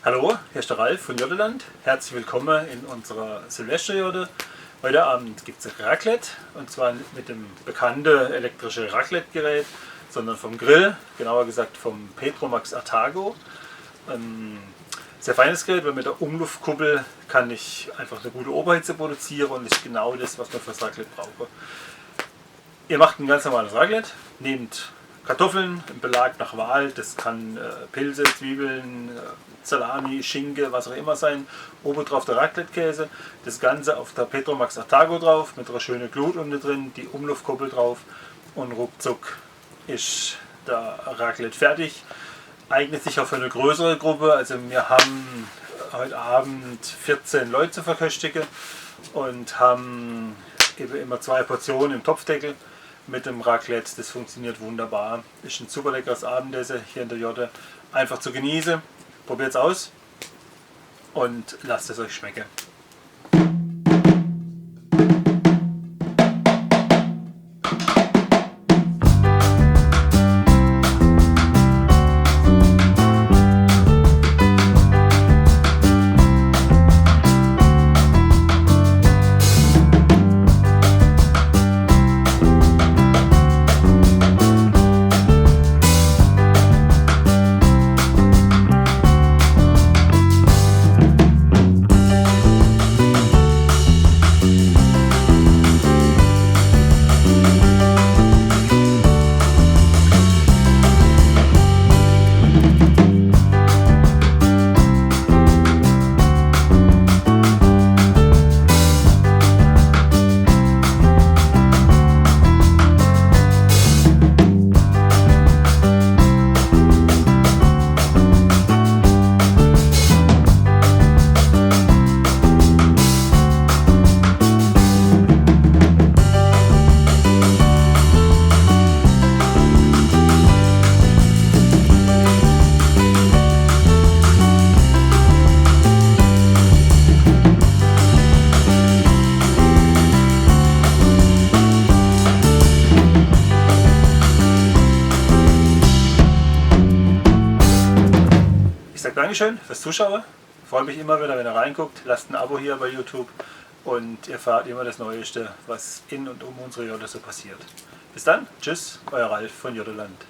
Hallo, hier ist der Ralf von Joddeland. Herzlich willkommen in unserer Silvesterjodde. Heute Abend gibt es Raclette, und zwar mit dem bekannten elektrischen Raclette-Gerät, sondern vom Grill, genauer gesagt vom Petromax Artago. Ein sehr feines Gerät, weil mit der Umluftkuppel kann ich einfach eine gute Oberhitze produzieren und ist genau das, was man fürs Raclette braucht. Ihr macht ein ganz normales Raclette, nehmt Kartoffeln im Belag nach Wahl, das kann Pilze, Zwiebeln, Salami, Schinken, was auch immer sein. Oben drauf der Raclette-Käse, das Ganze auf der Petromax Artago drauf, mit einer schönen Glut unten drin, die Umluftkuppel drauf und ruckzuck ist der Raclette fertig. Eignet sich auch für eine größere Gruppe, also wir haben heute Abend 14 Leute zu verköstigen und haben immer 2 Portionen im Topfdeckel mit dem Raclette. Das funktioniert wunderbar. Ist ein super leckeres Abendessen hier in der Jodde. Einfach zu genießen. Probiert es aus und lasst es euch schmecken. Ich sage Dankeschön fürs Zuschauen. Freue mich immer wieder, wenn ihr reinguckt. Lasst ein Abo hier bei YouTube und ihr erfahrt immer das Neueste, was in und um unsere Jodde so passiert. Bis dann, tschüss, euer Ralf von Joddeland.